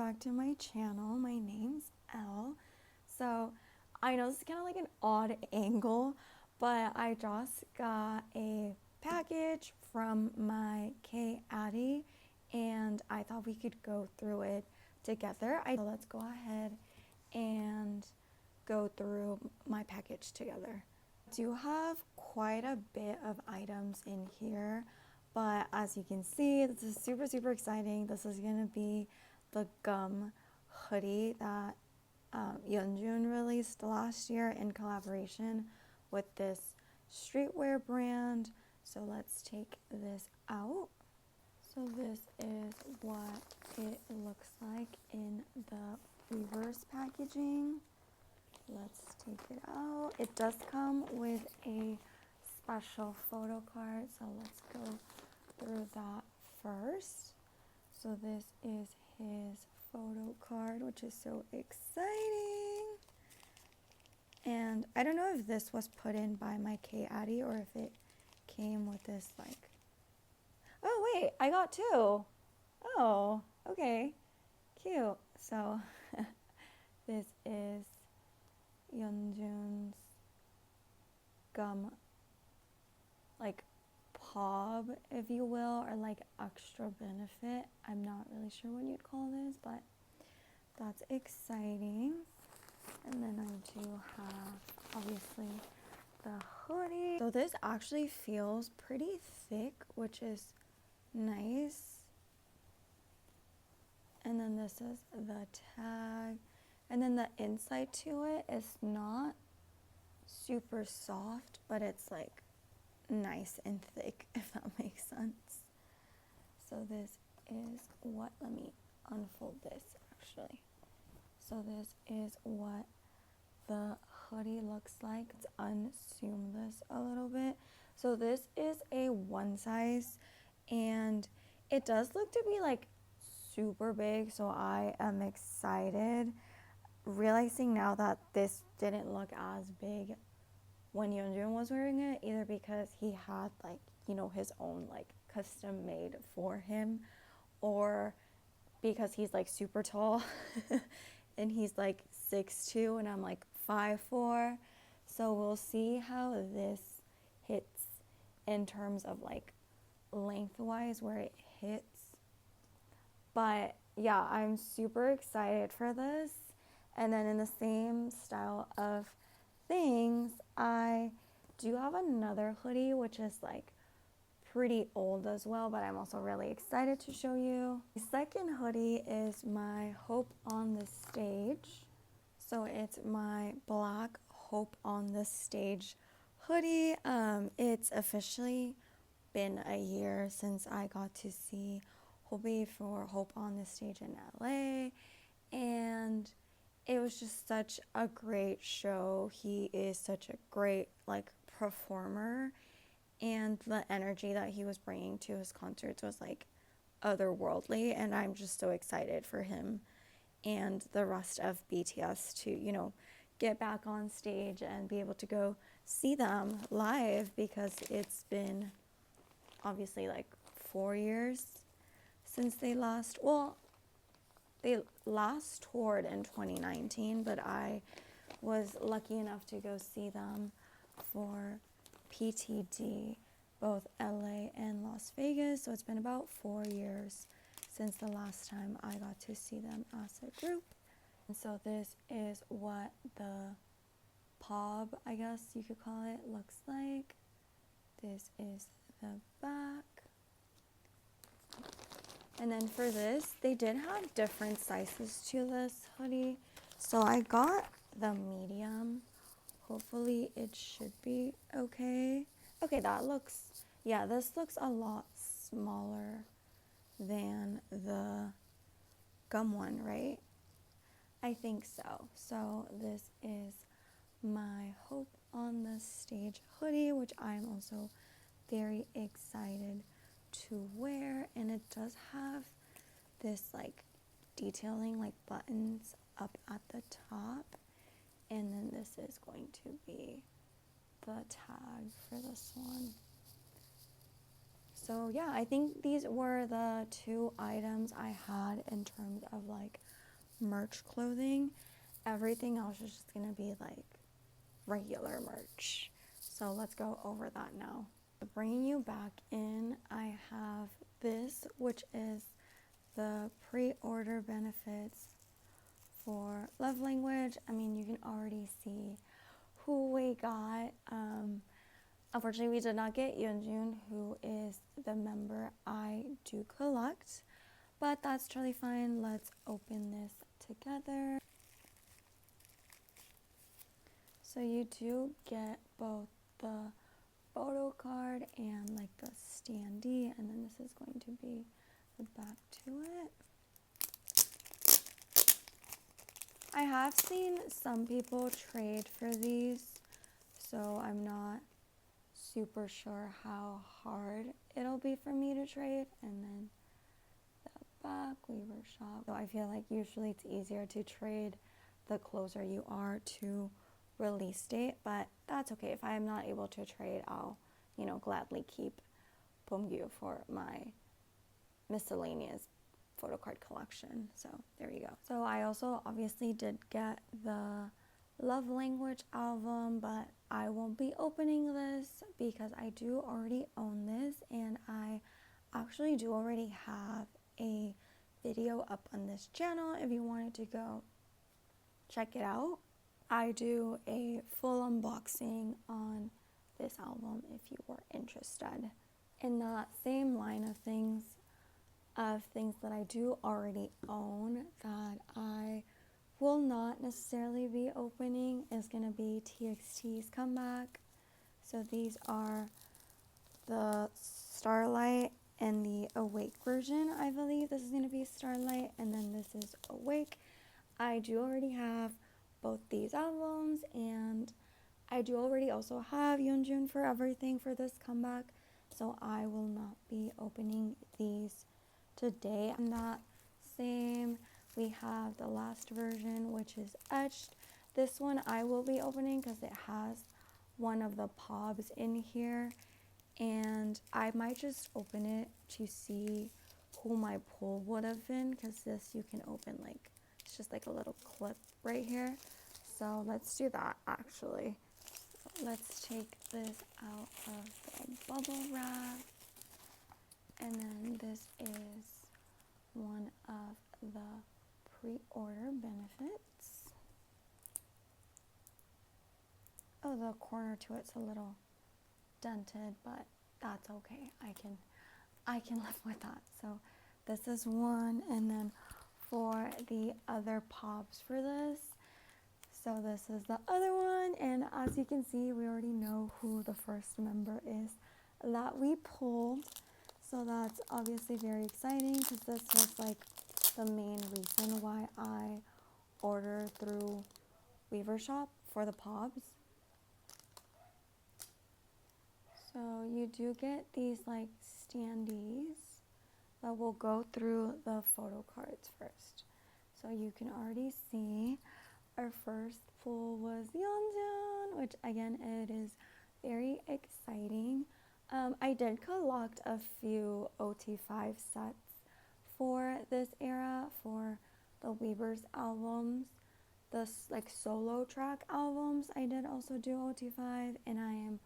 back to my channel. My name's Elle. So I know this is kind of like an odd angle, but I just got a package from my addy and I thought we could go through it together. So let's go ahead and go through my package together. I do have quite a bit of items in here, but as you can see, this is super exciting. This is gonna be the gum hoodie that yeonjun released last year in collaboration with this streetwear brand. So let's take this out. So this is what it looks like in the reverse packaging. Let's take it out. It does come with a special photo card, so let's go through that first. So this is his photo card, which is so exciting. And I don't know if this was put in by my addy or if it came with this like, oh wait, I got two. Oh, okay, cute. So this is yeonjun's gum like pop, if you will, or like extra benefit. I'm not really sure what you'd call this, but that's exciting. And then I do have obviously the hoodie. So this actually feels pretty thick, which is nice. And then this is the tag. And then the inside to it is not super soft, but it's like nice and thick, if that makes sense. So this is what, let me unfold this actually. So this is what the hoodie looks like. Let's unzoom this a little bit. So this is a one size and it does look to be like super big, so I am excited. Realizing now that this didn't look as big when yeonjun was wearing it, either because he had like, you know, his own like custom made for him, or because he's like super tall and he's like 6'2" and I'm like 5'4". So we'll see how this hits in terms of like lengthwise where it hits. But yeah, I'm super excited for this. And then in the same style of things, I do have another hoodie, which is like pretty old as well, but I'm also really excited to show you. The second hoodie is my Hope on the Stage. So it's my black Hope on the Stage hoodie. It's officially been a year since I got to see Hobie for Hope on the Stage in LA, and it was just such a great show. He is such a great like performer, and the energy that he was bringing to his concerts was like otherworldly, and I'm just so excited for him and the rest of BTS to, you know, get back on stage and be able to go see them live, because it's been obviously like 4 years since they last, well, they last toured in 2019, but I was lucky enough to go see them for PTD, both LA and Las Vegas. So it's been about 4 years since the last time I got to see them as a group. And so this is what the pop, I guess you could call it, looks like. This is the back. And then for this, they did have different sizes to this hoodie. So I got the medium. Hopefully it should be okay. Okay, that looks, yeah, this looks a lot smaller than the gum one, right? I think so. So this is my Hope on the Stage hoodie, which I'm also very excited to wear, and it does have this like detailing, like buttons up at the top, and then this is going to be the tag for this one. So yeah, I think these were the 2 items I had in terms of like merch clothing. Everything else is just gonna be like regular merch. So let's go over that now. Bringing you back in, I have this, which is the pre-order benefits for love language. I mean, you can already see who we got. Unfortunately, we did not get Yeonjun, who is the member I do collect, but that's totally fine. Let's open this together. So you do get both the photo card and like the standee, and then this is going to be the back to it. I have seen some people trade for these, so I'm not super sure how hard it'll be for me to trade. And then the back, Weaver Shop. So I feel like usually it's easier to trade the closer you are to release date, but that's okay. If I am not able to trade, I'll, gladly keep beomgyu for my miscellaneous photo card collection. So there you go. So I also obviously did get the love language album, but I won't be opening this because I do already own this, and I actually do already have a video up on this channel if you wanted to go check it out. I do a full unboxing on this album if you were interested. In that same line of things that I do already own that I will not necessarily be opening is going to be TXT's comeback. So these are the Starlight and the Awake version. I believe this is going to be Starlight, and then this is Awake. I do already have both these albums, and I do already also have Yeonjun for Everything for this comeback, so I will not be opening these today. And that same, we have the last version, which is Etched. This one I will be opening because it has one of the pobs in here, and I might just open it to see who my pull would have been, because this you can open like, it's just like a little clip right here. So let's do that actually. Let's take this out of the bubble wrap, and then this is one of the pre-order benefits. Oh, the corner to it's a little dented, but that's okay. I can live with that. So this is one, and then for the other pops for this, so this is the other one, and as you can see, we already know who the first member is that we pulled. So that's obviously very exciting because this was like the main reason why I ordered through Weaver Shop for the pobs. So you do get these like standees, but we'll go through the photo cards first. So you can already see our first pull was Yeonjun, which again, it is very exciting. I did collect a few OT5 sets for this era for the Weavers albums. The like solo track albums, I did also do OT5, and I am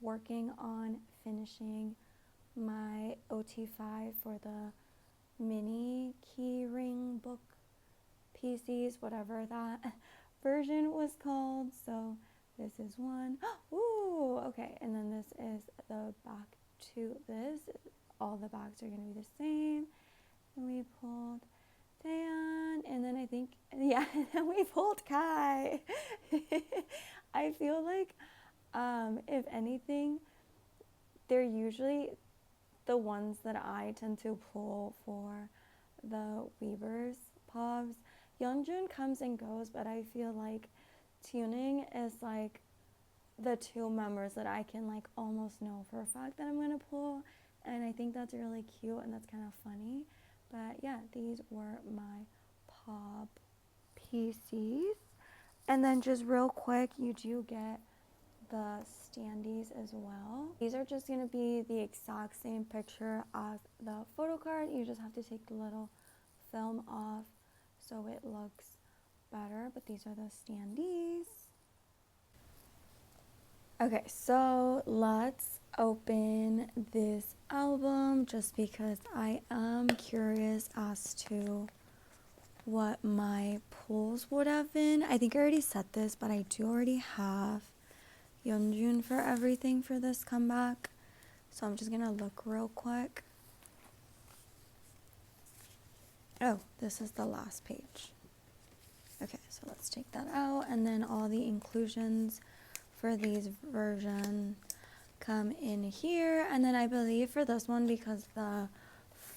working on finishing my OT5 for the mini key ring book PCs, whatever that version was called. So this is one. Ooh, okay, and then this is the back to this. All the backs are going to be the same. And we pulled Dan, and then I think, yeah, and then we pulled Kai. I feel like, if anything, they're usually the ones that I tend to pull for the Weavers pobs. Yeonjun comes and goes, but I feel like tuning is like the 2 members that I can like almost know for a fact that I'm going to pull, and I think that's really cute and that's kind of funny. But yeah, these were my pop PCs. And then just real quick, you do get the standees as well. These are just going to be the exact same picture as the photo card. You just have to take the little film off so it looks better, but these are the standees. Okay, so let's open this album just because I am curious as to what my pulls would have been. I think I already said this, but I do already have yeonjun for everything for this comeback. So I'm just gonna look real quick. Oh, this is the last page. Okay, so let's take that out, and then all the inclusions for these versions come in here. And then I believe for this one, because the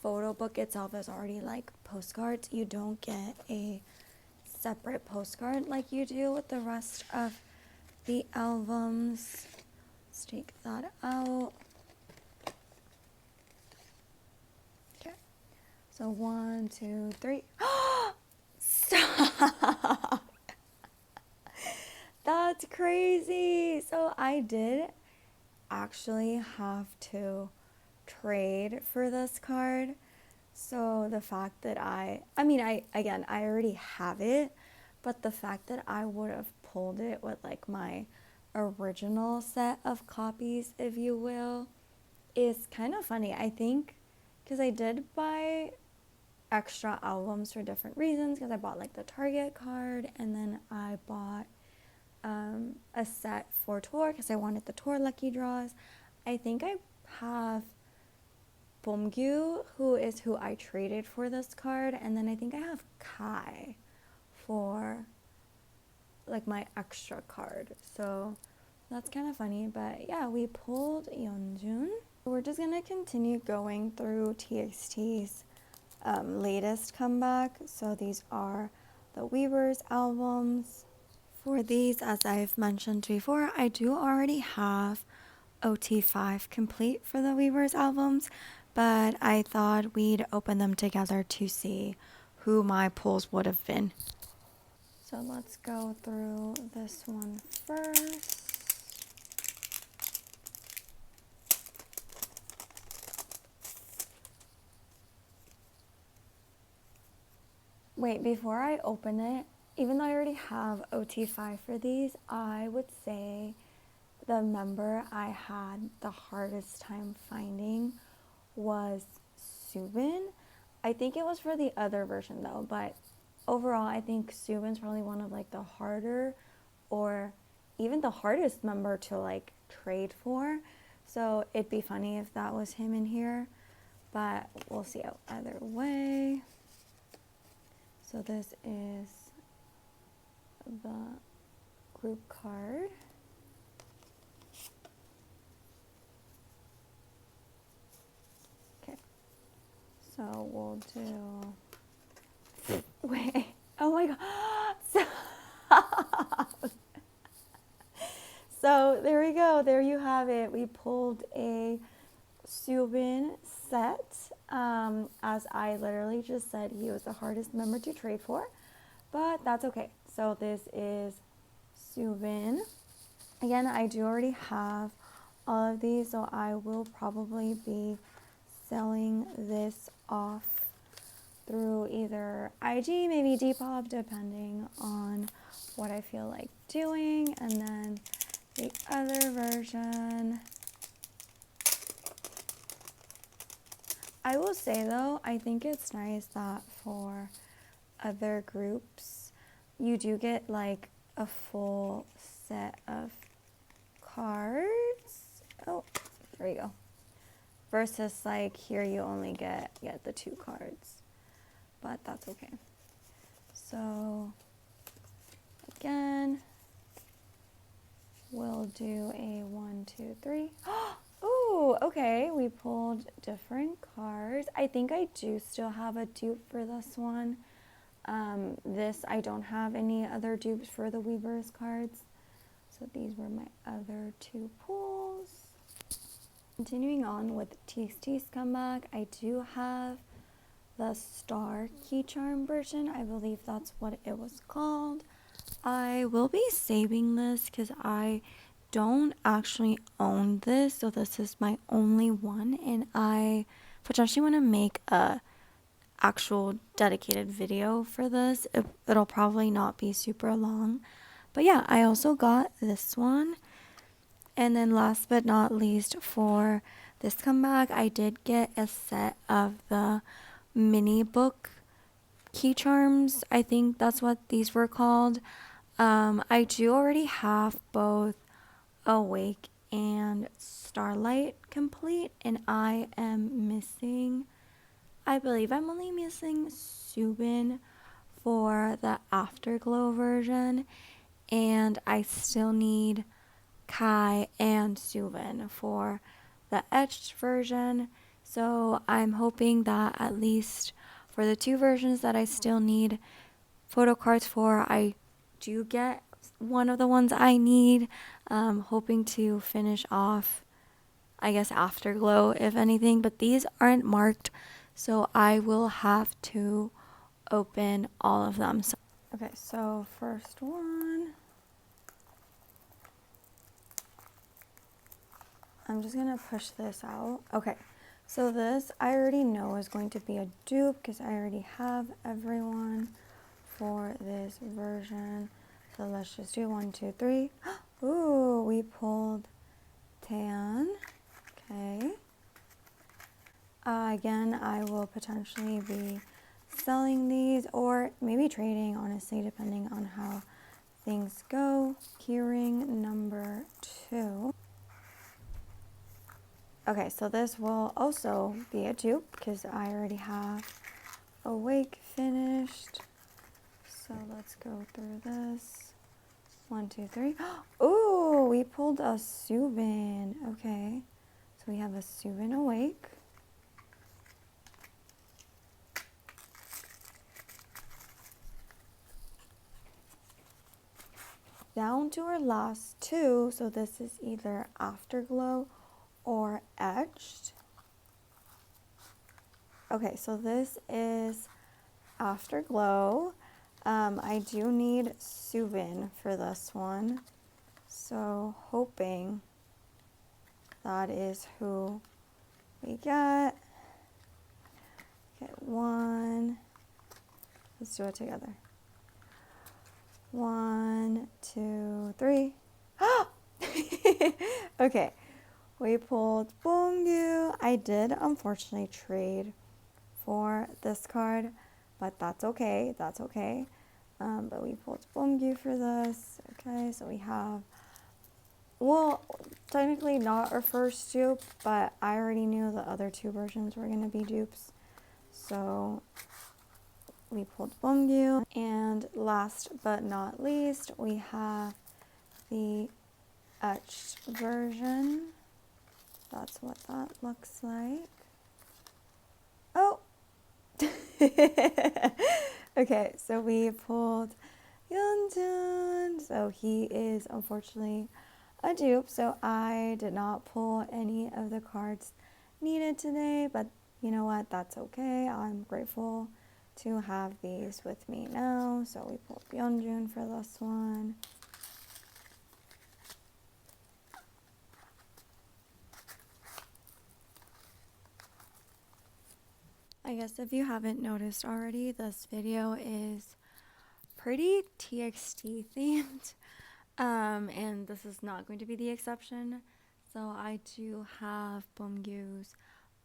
photo book itself is already like postcards, you don't get a separate postcard like you do with the rest of the albums. Let's take that out. Okay, so 1, 2, 3. Stop. That's crazy. So I did actually have to trade for this card. So the fact that I already have it, but the fact that I would have pulled it with like my original set of copies, if you will, is kind of funny. I think because I did buy extra albums for different reasons, because I bought like the Target card, and then I bought a set for tour because I wanted the tour lucky draws. I think I have beomgyu, who is who I traded for this card, and then I think I have Kai for like my extra card. So that's kind of funny, but yeah, we pulled yeonjun. We're just gonna continue going through TXT's latest comeback. So these are the Weavers albums. For these, as I've mentioned before, I do already have OT5 complete for the Weavers albums, but I thought we'd open them together to see who my pulls would have been. So let's go through this one first. Wait, before I open it, even though I already have OT5 for these, I would say the member I had the hardest time finding was Subin. I think it was for the other version though, but overall I think Subin's probably one of like the harder or even the hardest member to like trade for. So it'd be funny if that was him in here, but we'll see either way. So this is the group card. Okay, so we'll do, wait, oh my god, so there we go, there you have it. We pulled a Subin set. As I literally just said, he was the hardest member to trade for, but that's okay. So this is Subin. Again, I do already have all of these, so I will probably be selling this off through either IG, maybe Depop, depending on what I feel like doing. And then the other version, I will say though, I think it's nice that for other groups, you do get like a full set of cards. Oh, there you go. Versus like here you only get the 2 cards, but that's okay. So again, we'll do a 1, 2, 3. Oh, okay, we pulled different cards. I think I do still have a dupe for this one. This, I don't have any other dupes for the Weavers cards. So these were my other 2 pulls. Continuing on with TXT's comeback, I do have the Star Key Charm version. I believe that's what it was called. I will be saving this because I don't actually own this, so this is my only one, and I potentially want to make a actual dedicated video for this. It'll probably not be super long, but yeah, I also got this one. And then last but not least, for this comeback, I did get a set of the mini book key charms. I think that's what these were called. I do already have both Awake and Starlight complete, and I am missing, I believe I'm only missing Subin for the Afterglow version, and I still need Kai and Subin for the etched version. So I'm hoping that at least for the two versions that I still need photo cards for, I do get one of the ones I need. Hoping to finish off, I guess, Afterglow if anything, but these aren't marked, so I will have to open all of them. So, okay, so first one, I'm just gonna push this out. Okay, so this I already know is going to be a dupe because I already have everyone for this version. So let's just do 1, 2, 3. Ooh, we pulled Tan. Okay. Again, I will potentially be selling these or maybe trading, honestly, depending on how things go. Keyring number 2. Okay, so this will also be a dupe because I already have Awake finished. So let's go through this. 1, 2, 3. Ooh, we pulled a Subin. Okay, so we have a Subin Awake. Down to our last two, so this is either Afterglow or Etched. Okay, so this is Afterglow. I do need Subin for this one, so hoping that is who we get. Okay, one. Let's do it together. 1, 2, 3. Okay, we pulled beomgyu. I did unfortunately trade for this card, but that's okay. That's okay. But we pulled beomgyu for this. Okay, so we have, well, technically not our first dupe, but I already knew the other two versions were going to be dupes. So we pulled beomgyu, and last but not least, we have the etched version. That's what that looks like. Oh! Okay, so we pulled yeonjun. So he is unfortunately a dupe, so I did not pull any of the cards needed today, but you know what? That's okay. I'm grateful to have these with me now. So we pulled yeonjun for this one. I guess if you haven't noticed already, this video is pretty TXT themed, and this is not going to be the exception. So I do have beomgyu's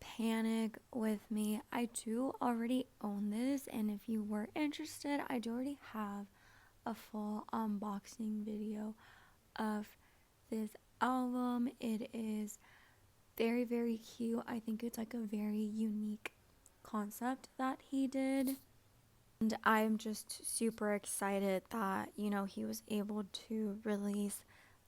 Panic with me. I do already own this, and if you were interested, I do already have a full unboxing video of this album. It is very, very cute. I think it's like a very unique concept that he did. And I'm just super excited that, you know, he was able to release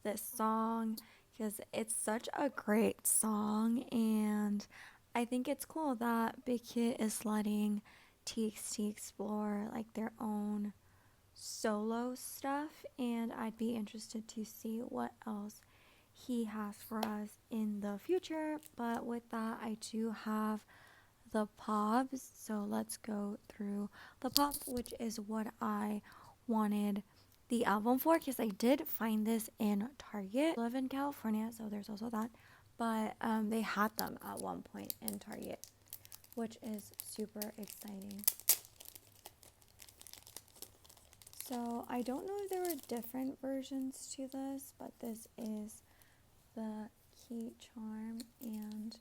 this song because it's such a great song. And I think it's cool that Big Hit is letting TXT explore like their own solo stuff. And I'd be interested to see what else he has for us in the future. But with that, I do have the pops, so let's go through the pop, which is what I wanted the album for, because I did find this in Target. I live in California, so there's also that. But they had them at one point in Target, which is super exciting. So I don't know if there were different versions to this, but this is the key charm and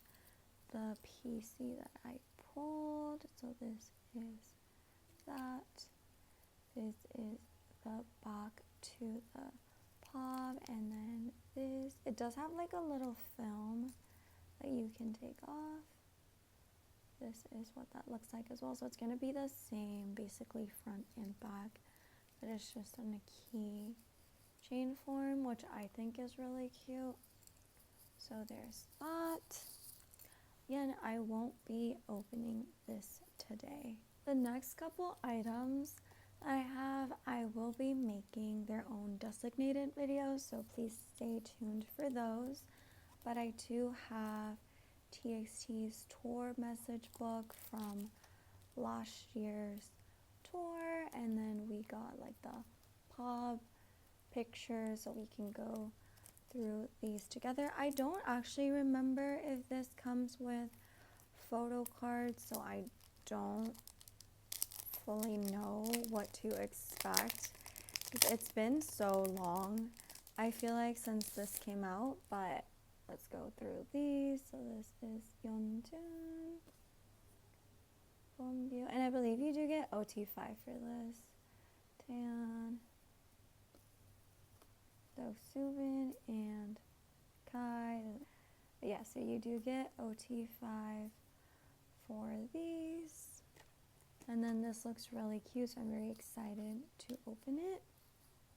the PC that I pulled. So this is that. This is the back to the pop, and then this. It does have like a little film that you can take off. This is what that looks like as well. So it's going to be the same, basically front and back, but it's just in a key chain form, which I think is really cute. So there's that. Again, I won't be opening this today. The next couple items I will be making their own designated videos, so please stay tuned for those. But I do have TXT's tour message book from last year's tour, and then we got like the pop pictures, so we can go through these together. I don't actually remember if this comes with photo cards, so I don't fully know what to expect, because it's been so long, I feel like, since this came out. But let's go through these. So this is yeonjun, beomgyu, and I believe you do get OT5 for this. Tan, Subin, and Kai. Yeah, so you do get OT5 for these. And then this looks really cute, so I'm very excited to open it.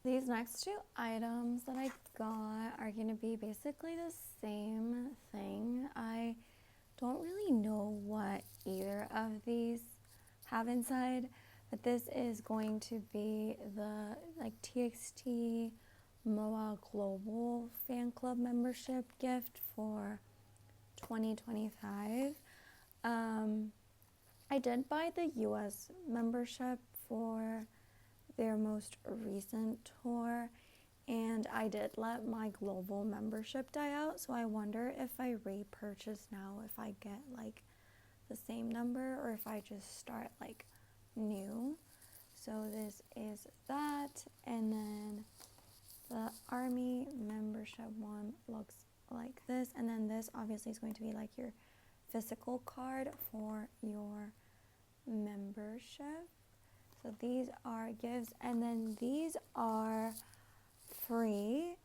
These next two items that I got are going to be basically the same thing. I don't really know what either of these have inside, but this is going to be the TXT MOA Global Fan Club membership gift for 2025. I did buy the US membership for their most recent tour, and I did let my global membership die out, so I wonder if I repurchase now, if I get like the same number or if I just start like new. So this is that, and then the army membership one looks like this, and then this obviously is going to be like your physical card for your membership. So these are gifts, and then these are free.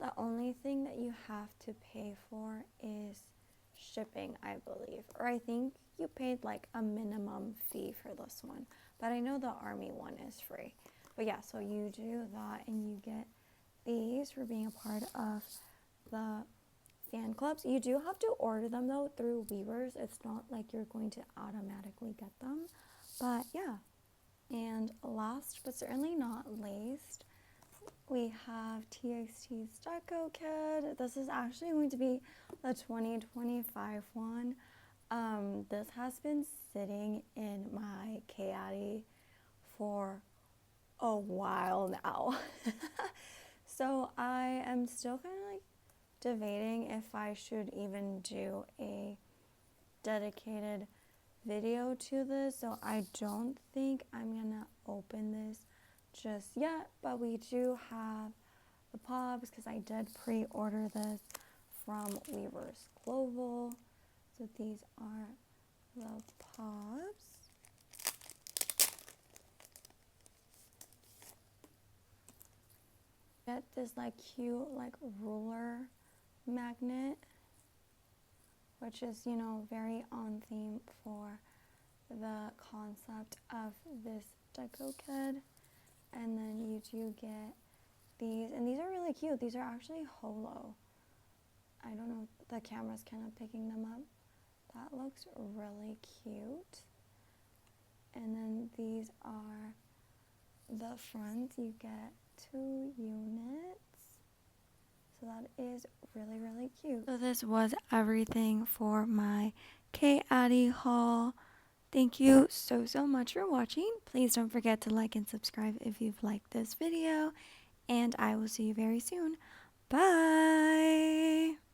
The only thing that you have to pay for is shipping, I believe, or I think you paid like a minimum fee for this one, but I know the army one is free. But yeah, so you do that and you get these for being a part of the fan clubs. You do have to order them though through Weavers. It's not like you're going to automatically get them, but yeah. And last but certainly not least, we have TXT's Deco Kit. This is actually going to be the 2025 one. This has been sitting in my addy for a while now. So I am still kind of like debating if I should even do a dedicated video to this, so I don't think I'm gonna open this just yet. But we do have the pops, because I did pre-order this from Weavers Global. So these are the pops. Get this like cute like ruler magnet, which is, you know, very on theme for the concept of this deco kit. And then you do get these, and these are really cute. These are actually holo. I don't know if the camera's kind of picking them up. That looks really cute. And then these are the front. You get 2 units. So that is really, really cute. So this was everything for my addy haul. Thank you so much for watching. Please don't forget to like and subscribe if you've liked this video, and I will see you very soon. Bye!